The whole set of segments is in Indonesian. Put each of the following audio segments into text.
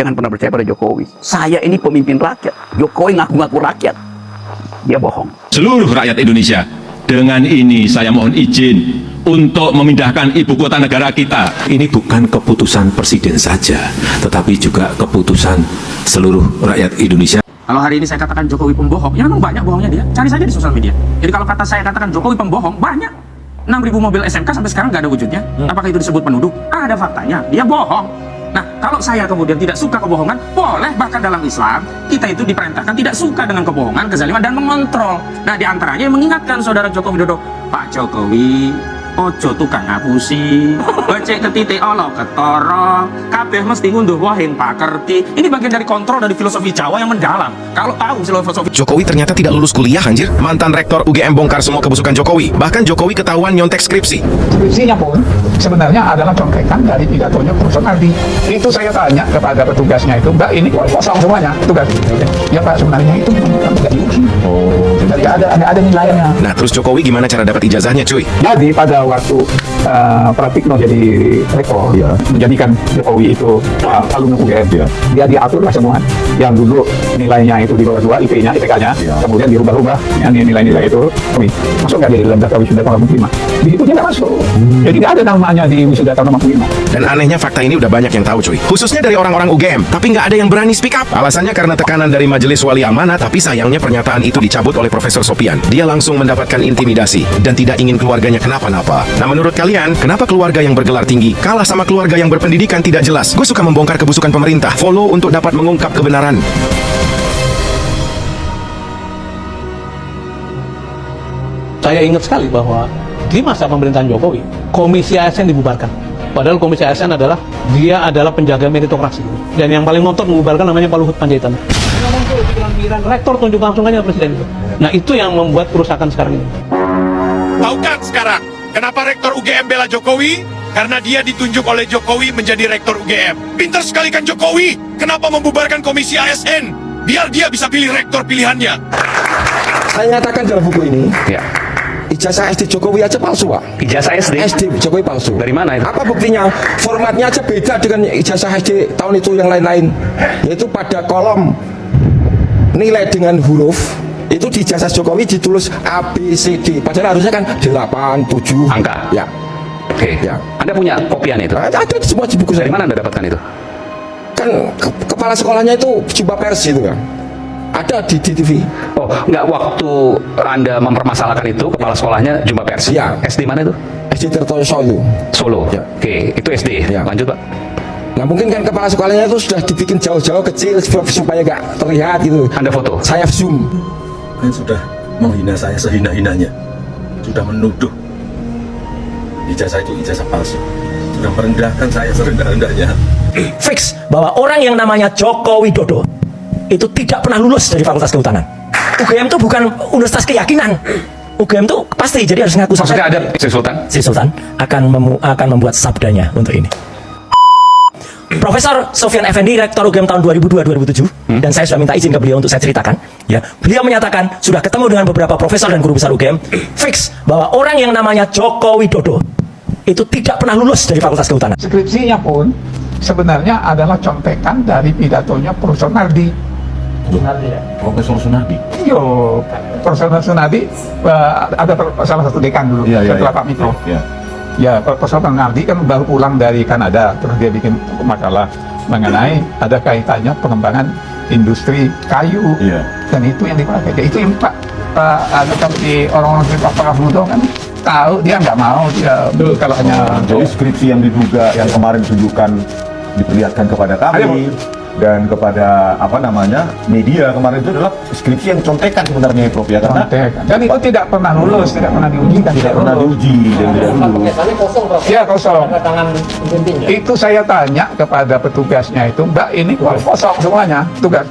Jangan pernah percaya pada Jokowi. Saya ini pemimpin rakyat. Jokowi ngaku-ngaku rakyat. Dia bohong. Seluruh rakyat Indonesia, dengan ini saya mohon izin untuk memindahkan ibu kota negara kita. Ini bukan keputusan presiden saja, tetapi juga keputusan seluruh rakyat Indonesia. Kalau hari ini saya katakan Jokowi pembohong, ya memang banyak bohongnya dia. Cari saja di sosial media. Jadi kalau kata saya katakan Jokowi pembohong, banyak. 6.000 mobil SMK sampai sekarang nggak ada wujudnya. Apakah itu disebut penuduh? Ada faktanya, dia bohong. Nah, kalau saya kemudian tidak suka kebohongan, boleh, bahkan dalam Islam kita itu diperintahkan tidak suka dengan kebohongan, kezaliman, dan mengontrol. Nah, diantaranya yang mengingatkan saudara Joko Widodo, Pak Jokowi, ojo tukang ngapusi, becek ke titik Allah ketara, kabeh mesti ngunduh wahing pakerti. Ini bagian dari kontrol dari filosofi Jawa yang mendalam. Kalau tahu filosofi Jokowi ternyata tidak lulus kuliah, anjir. Mantan rektor UGM bongkar semua kebusukan Jokowi. Bahkan Jokowi ketahuan nyontek skripsi. Skripsinya pun sebenarnya adalah contekan dari pidatonya Profesor Nardi. Itu saya tanya kepada petugasnya itu, Mbak, ini kosong semuanya tugas. Ya Pak, sebenarnya itu tidak diuji. Tidak ada nilainya. Nah, terus Jokowi gimana cara dapat ijazahnya, cuy? Jadi pada waktu Pratikno jadi rektor, menjadikan Jokowi itu alumni UGM, dia diaturlah semua. Yang dulu nilainya itu di bawah 2 IP-nya, IPK-nya, kemudian dirubah-rubah yang nilai-nilai itu masuk nggak di dalam daftar wisuda tahun 65? Di itu dia nggak masuk. Jadi nggak ada namanya di wisuda tahun 65. Dan anehnya fakta ini udah banyak yang tahu, cuy. Khususnya dari orang-orang UGM. Tapi nggak ada yang berani speak up. Alasannya karena tekanan dari Majelis Wali Amanat. Tapi sayangnya pernyataan itu dicabut oleh Profesor Sopian. Dia langsung mendapatkan intimidasi dan tidak ingin keluarganya kenapa-napa. Nah, menurut kalian, kenapa keluarga yang bergelar tinggi kalah sama keluarga yang berpendidikan tidak jelas? Gue suka membongkar kebusukan pemerintah. Follow untuk dapat mengungkap kebenaran. Saya ingat sekali bahwa di masa pemerintahan Jokowi, Komisi ASN dibubarkan. Padahal Komisi ASN dia adalah penjaga meritokrasi. Dan yang paling ngotot membubarkan namanya Pak Luhut Panjaitan. Rektor tunjuk langsung aja presiden itu. Nah, itu yang membuat kerusakan sekarang ini. Tahu kan sekarang kenapa rektor UGM bela Jokowi? Karena dia ditunjuk oleh Jokowi menjadi rektor UGM. Pintar sekali kan Jokowi? Kenapa membubarkan komisi ASN? Biar dia bisa pilih rektor pilihannya. Saya nyatakan dalam buku ini, ijazah SD Jokowi aja palsu, Pak. Ijazah SD? SD Jokowi palsu. Dari mana itu? Apa buktinya? Formatnya aja beda dengan ijazah SD tahun itu yang lain-lain. Yaitu pada kolom nilai dengan huruf, itu di ijazah Jokowi ditulis A, B, C, D. Padahal harusnya kan 8, 7. Angka? Ya. Oke. Ya. Anda punya kopiannya itu? Ada semua di buku saya. Dari mana Anda dapatkan itu? Kan kepala sekolahnya itu jumpa pers itu kan. Ada di TV. Oh, enggak, waktu Anda mempermasalahkan itu, kepala sekolahnya jumpa pers? Iya. SD mana itu? SD Tirtoyoso itu. Solo? Ya. Oke, itu SD. Ya. Lanjut, Pak. Nah, mungkin kan kepala sekolahnya itu sudah dibikin jauh-jauh kecil supaya nggak terlihat gitu. Anda foto? Saya zoom. Kan sudah menghina saya sehina-hinanya, sudah menuduh ijazah itu ijazah palsu, sudah merendahkan saya serendah-rendahnya. Fix bahwa orang yang namanya Joko Widodo itu tidak pernah lulus dari Fakultas Kehutanan. UGM itu bukan universitas keyakinan. UGM itu pasti, jadi harus ngaku. Maksudnya ada Sri Sultan? Sri Sultan akan membuat sabdanya untuk ini. Profesor Sofyan Effendi, Rektor UGM tahun 2002-2007, dan saya sudah minta izin ke beliau untuk saya ceritakan. Ya, beliau menyatakan sudah ketemu dengan beberapa profesor dan guru besar UGM, fix bahwa orang yang namanya Joko Widodo itu tidak pernah lulus dari Fakultas Kehutanan. Skripsinya pun sebenarnya adalah contekan dari pidatonya Profesor Nardi. Profesor Sunardi. Iya, Profesor Sunardi ada salah satu dekan dulu setelah Pak Mikro. Ya, Profesor Nardi kan baru pulang dari Kanada, terus dia bikin makalah mengenai ada kaitannya pengembangan industri kayu, dan itu yang dipakai. Itu yang Pak ada di orang-orang seperti Pak Prabowo kan tahu, dia nggak mau dia kalau hanya Jadi skripsi yang diduga yang kemarin tunjukkan diperlihatkan kepada kami dan kepada media kemarin itu adalah skripsi yang contekan sebenarnya, Prof, ya, karena dan itu tidak pernah lulus, tidak pernah diuji, tidak pernah diuji dan tidak lulus. Ya, kosong. Itu saya tanya kepada petugasnya itu, Mbak, ini kosong semuanya tugas.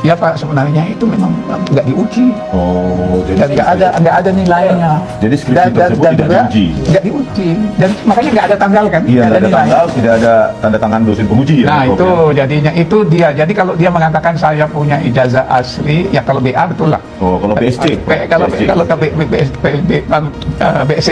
Ya Pak, sebenarnya itu memang nggak diuji. Oh, jadi dan nggak ada nilainya. Jadi skripsi tersebut tidak diuji. Nggak diuji, dan makanya nggak ada tanggal kan? Iya, nggak ada tanggal, tidak ada tanda tangan dosen penguji ya. Nah, itu jadinya itu dia. Jadi kalau dia mengatakan saya punya ijazah asli, ya kalau BA betul lah. Oh, kalau BSc. Kalau BSc.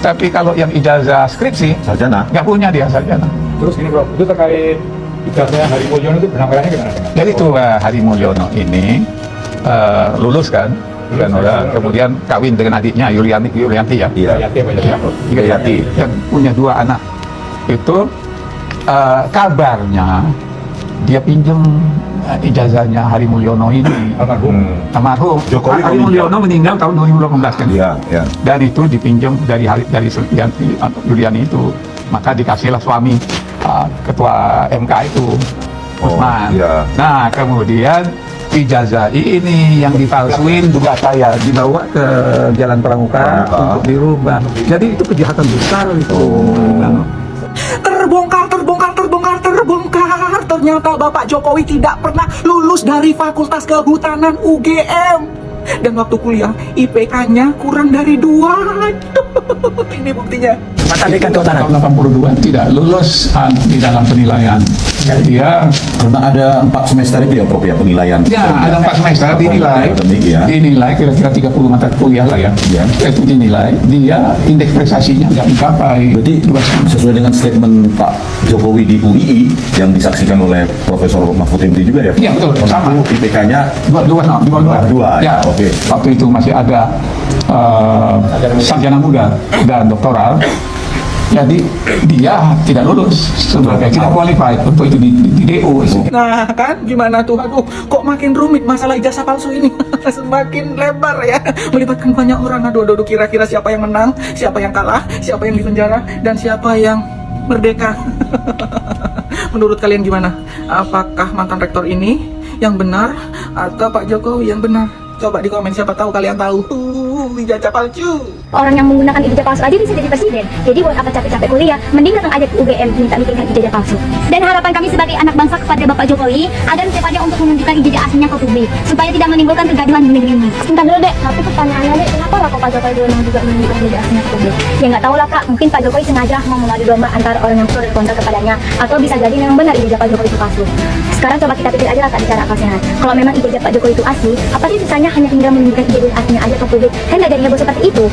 Tapi kalau yang ijazah skripsi, sarjana, nggak punya dia sarjana. Terus gini, Bro, itu terkait ijazahnya Hari Mulyono itu penampilannya gimana? Jadi itu Hari Mulyono ini lulus kan, kemudian kawin dengan adiknya Yulianti ya. Yulianti yang punya 2 anak. Itu kabarnya dia pinjam ijazahnya Hari Mulyono ini. Almarhum. Hari Mulyono meninggal tahun 2018 kan. Iya. Dan itu dipinjam dari Yuliani itu. Maka dikasihlah suami ketua MK itu, Usman. Iya. Nah, kemudian ijazah ini yang dipalsuin juga saya dibawa ke Jalan Pramuka untuk dirubah. Jadi itu kejahatan besar itu. Terbongkar. Ternyata Bapak Jokowi tidak pernah lulus dari Fakultas Kehutanan UGM. Dan waktu kuliah IPK-nya kurang dari 2. Ini buktinya. Mantan Dekan Kehutanan. Tahun 82 tidak lulus di dalam penilaian. Dia Karena ada 4 semester itu ya Prof ya penilaian. ya ada 4 semester dinilai kira-kira 30 mata kuliah lah ya. Itu dinilai dia indeks prestasinya nggak mencapai. Berarti sesuai dengan statement Pak Jokowi di UII yang disaksikan oleh Profesor Mahfud MD juga ya. Iya betul, sama. IPK-nya 2. Ya, oke. Waktu itu masih ada sarjana muda dan doktoral. Jadi dia tidak lulus sebagai tidak qualified untuk itu di DO. Nah kan gimana tuh, aduh kok makin rumit masalah ijazah palsu ini. Semakin lebar ya, melibatkan banyak orang. Aduh kira-kira siapa yang menang, siapa yang kalah, siapa yang dipenjara, dan siapa yang merdeka. Menurut kalian gimana? Apakah mantan rektor ini yang benar atau Pak Jokowi yang benar? Coba di komen, siapa tahu kalian tahu. Ijazah palsu. Orang yang menggunakan ijazah palsu aja bisa jadi presiden. Jadi buat apa capek-capek kuliah, mending datang aja ke UGM minta bikinkan ijazah palsu. Dan harapan kami sebagai anak bangsa kepada Bapak Jokowi agar secepatnya untuk menunjukkan ijazah aslinya ke publik supaya tidak menimbulkan kegaduhan di negeri ini. Sebentar dulu dek, tapi pertanyaannya dek, kenapa lah kok Pak Jokowi dulu juga menunjukkan ijazah aslinya ke publik? Ya nggak tahu lah kak, mungkin Pak Jokowi sengaja mau mengadu domba antara orang yang pro dan kontra kepadanya, atau bisa jadi memang benar ijazah Pak Jokowi itu palsu. Sekarang coba kita pikir aja lah kak bicara akal sehat. Kalau memang ijazah Pak Jokowi itu asli, apa sih susahnya hanya tinggal menunjukkan ijazah aslinya aja ke publik? Kan nggak jadi heboh seperti itu.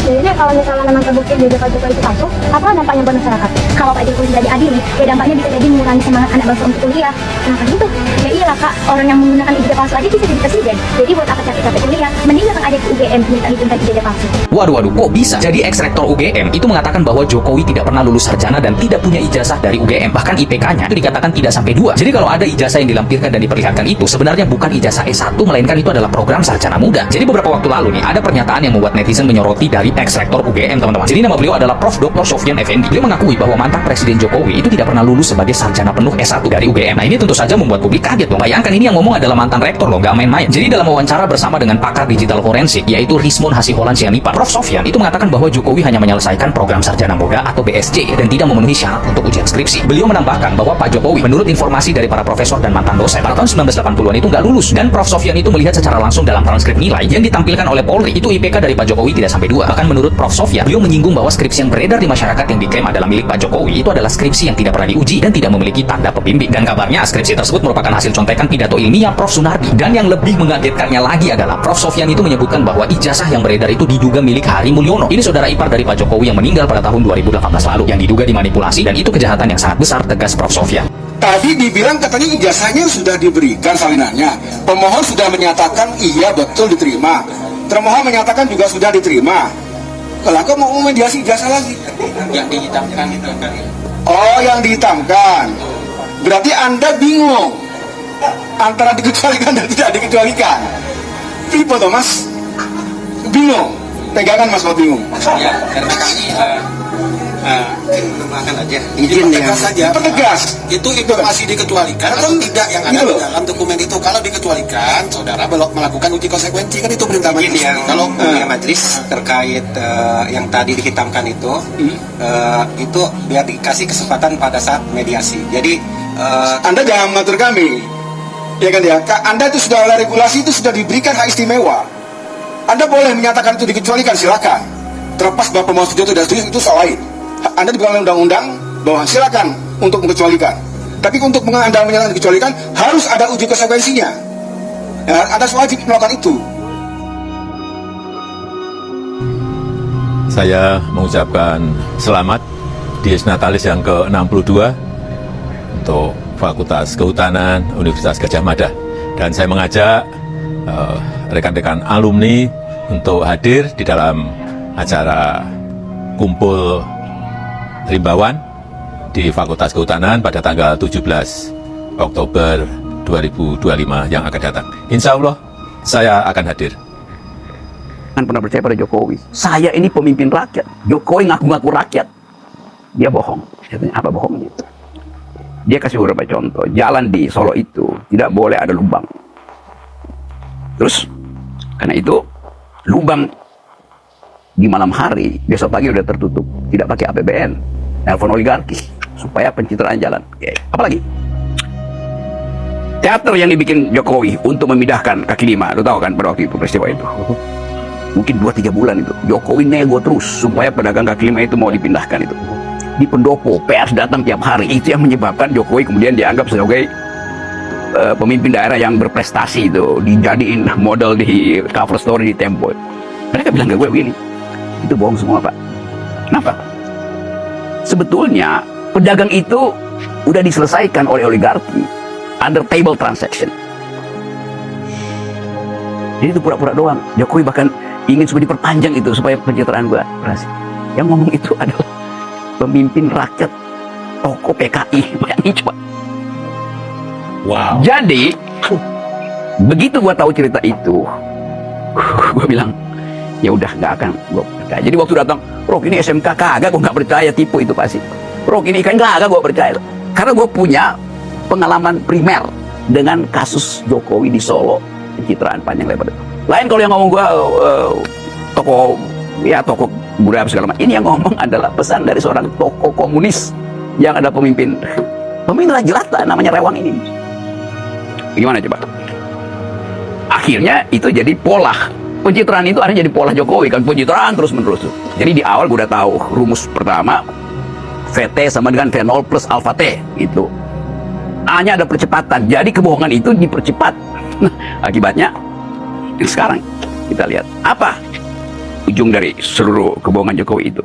Jadi kalau misalnya memang terbukti ijazah Pak Jokowi itu palsu, apa dampaknya buat masyarakat? Kalau Pak Jokowi tidak diadili, ya dampaknya bisa jadi mengurangi semangat anak bangsa untuk kuliah. Kenapa gitu? Ya iyalah kak, orang yang menggunakan ijazah palsu aja bisa jadi presiden. Jadi buat apa capek-capek kuliah, mending datang aja ke UGM minta bikinkan ijazah palsu. Waduh, kok bisa? Jadi ex-rektor UGM itu mengatakan bahwa Jokowi tidak pernah lulus sarjana dan tidak punya ijazah dari UGM. Bahkan IPK-nya itu dikatakan tidak sampai 2. Jadi kalau ada ijazah yang dilampirkan dan diperlihatkan itu sebenarnya bukan ijazah S1, melainkan itu adalah program sarjana muda. Jadi beberapa waktu lalu nih ada pernyataan yang membuat netizen menyoroti dari ex-rektor UGM, teman-teman. Jadi nama beliau adalah Prof. Dr. Sofyan Effendi. Beliau mengakui bahwa mantan Presiden Jokowi itu tidak pernah lulus sebagai sarjana penuh S1 dari UGM. Nah ini tentu saja membuat publik kaget dong. Bayangkan ini yang ngomong adalah mantan rektor loh, nggak main-main. Jadi dalam wawancara bersama dengan pakar digital forensik yaitu Rismon Hasiholan Sianipa, Prof. Sofyan itu mengatakan bahwa Jokowi hanya menyelesaikan program sarjana muda atau BSc dan tidak memenuhi syarat untuk ujian skripsi. Beliau menambahkan bahwa Pak Jokowi menurut informasi dari para profesor dan mantan dosen pada tahun 1980-an itu nggak lulus, dan Prof. Sofyan itu melihat secara langsung dalam transkrip nilai yang ditampilkan oleh Polri itu IPK dari Pak Jokowi tidak sampai 2. Bahkan menurut Prof. Sofyan, beliau menyinggung bahwa skripsi yang beredar di masyarakat yang diklaim adalah milik Pak Jokowi itu adalah skripsi yang tidak pernah diuji dan tidak memiliki tanda pembimbing. Dan kabarnya skripsi tersebut merupakan hasil contekan pidato ilmiah Prof. Sunardi. Dan yang lebih mengagetkannya lagi adalah Prof. Sofyan itu menyebutkan bahwa ijazah yang beredar itu diduga milik Hari Mulyono. Ini saudara ipar dari Pak Jokowi yang meninggal pada tahun 2018 lalu yang diduga dimanipulasi, dan itu kejahatan yang sangat besar, tegas Prof. Sofyan. Tadi dibilang katanya ijazahnya sudah diberikan salinannya. Pemohon sudah menyatakan iya betul diterima. Termohon menyatakan juga sudah diterima. Kalau kok mau mediasi ijazah lagi? Yang dihitamkan itu kan. Oh, yang dihitamkan. Berarti Anda bingung antara dikecualikan dan tidak dikecualikan. Tipe toh Mas? Bingung. Pegangan Mas kalau bingung. Ya, karena kami makan aja. Izin ya. Saja. Penegas. Itu masih dikecualikan atau tidak yang ada di dalam dokumen itu? Kalau dikecualikan, saudara belum melakukan uji konsekuensi, kan itu perintah majelis. Kalau majelis terkait yang tadi dihitamkan itu biar dikasih kesempatan pada saat mediasi. Jadi Anda jangan mengatur kami, ya kan ya? Anda itu sudah oleh regulasi itu sudah diberikan hak istimewa. Anda boleh menyatakan itu dikecualikan, silakan. Terlepas bahwa pemohon setuju atau tidak setuju itu soal lain. Anda diberikan undang-undang bahwa silakan untuk mengecualikan. Tapi untuk Anda menyatakan dikecualikan harus ada uji konsekuensinya. Ya, Anda wajib melakukan itu. Saya mengucapkan selamat Dies Natalis yang ke-62 untuk Fakultas Kehutanan Universitas Gadjah Mada. Dan saya mengajak rekan-rekan alumni untuk hadir di dalam acara kumpul rimbawan di Fakultas Kehutanan pada tanggal 17 Oktober 2025 yang akan datang. Insya Allah saya akan hadir. Jangan pernah percaya pada Jokowi. Saya ini pemimpin rakyat. Jokowi ngaku-ngaku rakyat. Dia bohong. Saya tanya, apa bohongnya? Dia kasih beberapa contoh. Jalan di Solo itu tidak boleh ada lubang. Terus, karena itu, lubang di malam hari, besok pagi udah tertutup. Tidak pakai APBN. Nelfon oligarki. Supaya pencitraan jalan. Oke. Apalagi? Teater yang dibikin Jokowi untuk memindahkan kaki lima. Lu tahu kan pada waktu itu peristiwa itu. Mungkin 2-3 bulan itu. Jokowi nego terus supaya pedagang kaki lima itu mau dipindahkan itu. Di pendopo, pers datang tiap hari. Itu yang menyebabkan Jokowi kemudian dianggap sebagai pemimpin daerah yang berprestasi itu. Dijadiin model di cover story di Tempo. Mereka bilang ke gue begini, itu bohong semua Pak. Kenapa? Sebetulnya pedagang itu udah diselesaikan oleh oligarki under table transaction. Jadi itu pura-pura doang. Jokowi bahkan ingin supaya diperpanjang itu supaya pencitraan gue berhasil. Yang ngomong itu adalah pemimpin rakyat, tokoh PKI. Bayangin coba. Wow. Jadi begitu gua tahu cerita itu, gua bilang ya udah nggak akan gua percaya. Jadi waktu datang, Rok ini SMK kagak, gua nggak percaya, tipu itu pasti. Rok ini kan kagak, gua percaya. Karena gua punya pengalaman primer dengan kasus Jokowi di Solo, pencitraan panjang lebar. Lain kalau yang ngomong gua tokoh budaya segala macam. Ini yang ngomong adalah pesan dari seorang tokoh komunis yang ada pemimpin jelata namanya Rewang ini. Gimana coba? Akhirnya itu jadi pola. Pencitraan itu akhirnya jadi pola Jokowi kan, pencitraan terus menerus. Jadi di awal gue udah tahu rumus pertama VT sama dengan V0 plus alfa T itu. A-nya ada percepatan. Jadi kebohongan itu dipercepat. Akibatnya sekarang kita lihat apa ujung dari seluruh kebohongan Jokowi itu.